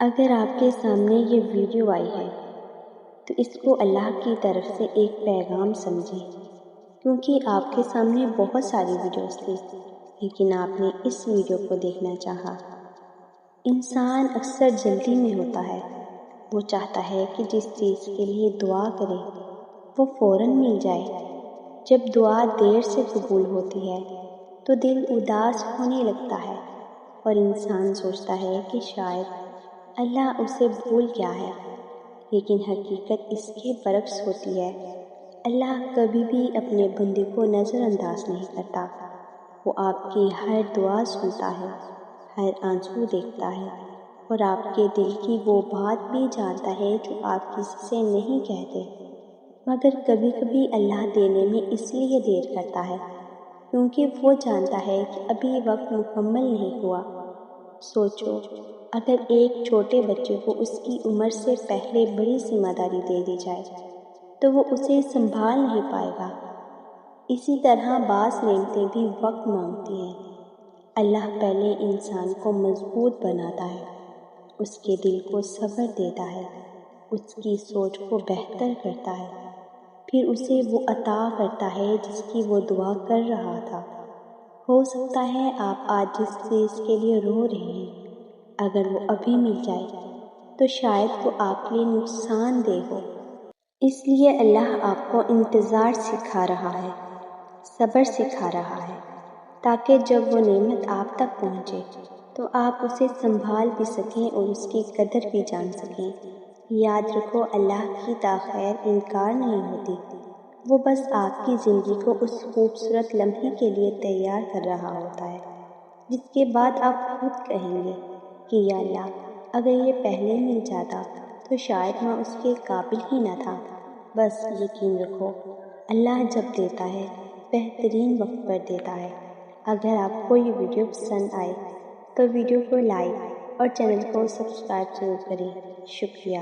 اگر آپ کے سامنے یہ ویڈیو آئی ہے تو اس کو اللہ کی طرف سے ایک پیغام سمجھیں، کیونکہ آپ کے سامنے بہت ساری ویڈیوز تھی لیکن آپ نے اس ویڈیو کو دیکھنا چاہا۔ انسان اکثر جلدی میں ہوتا ہے، وہ چاہتا ہے کہ جس چیز کے لیے دعا کرے وہ فوراً مل جائے۔ جب دعا دیر سے قبول ہوتی ہے تو دل اداس ہونے لگتا ہے اور انسان سوچتا ہے کہ شاید اللہ اسے بھول گیا ہے، لیکن حقیقت اس کے برعکس ہوتی ہے۔ اللہ کبھی بھی اپنے بندے کو نظر انداز نہیں کرتا، وہ آپ کی ہر دعا سنتا ہے، ہر آنسو دیکھتا ہے اور آپ کے دل کی وہ بات بھی جانتا ہے جو آپ کسی سے نہیں کہتے۔ مگر کبھی کبھی اللہ دینے میں اس لیے دیر کرتا ہے کیونکہ وہ جانتا ہے کہ ابھی وقت مکمل نہیں ہوا۔ سوچو، اگر ایک چھوٹے بچے کو اس کی عمر سے پہلے بڑی ذمہ داری دے دی جائے تو وہ اسے سنبھال نہیں پائے گا۔ اسی طرح بعض نعمتیں بھی وقت مانگتی ہیں۔ اللہ پہلے انسان کو مضبوط بناتا ہے، اس کے دل کو صبر دیتا ہے، اس کی سوچ کو بہتر کرتا ہے، پھر اسے وہ عطا کرتا ہے جس کی وہ دعا کر رہا تھا۔ ہو سکتا ہے آپ آج جس چیز کے لیے رو رہے ہیں، اگر وہ ابھی مل جائے تو شاید وہ آپ کے لیے نقصان دہ ہو۔ اس لیے اللہ آپ کو انتظار سکھا رہا ہے، صبر سکھا رہا ہے، تاکہ جب وہ نعمت آپ تک پہنچے تو آپ اسے سنبھال بھی سکیں اور اس کی قدر بھی جان سکیں۔ یاد رکھو، اللہ کی تاخیر انکار نہیں ہوتی، وہ بس آپ کی زندگی کو اس خوبصورت لمحے کے لیے تیار کر رہا ہوتا ہے جس کے بعد آپ خود کہیں گے کہ یا اللہ، اگر یہ پہلے مل جاتا تو شاید میں اس کے قابل ہی نہ تھا۔ بس یقین رکھو، اللہ جب دیتا ہے بہترین وقت پر دیتا ہے۔ اگر آپ کو یہ ویڈیو پسند آئے تو ویڈیو کو لائک اور چینل کو سبسکرائب ضرور کریں۔ شکریہ۔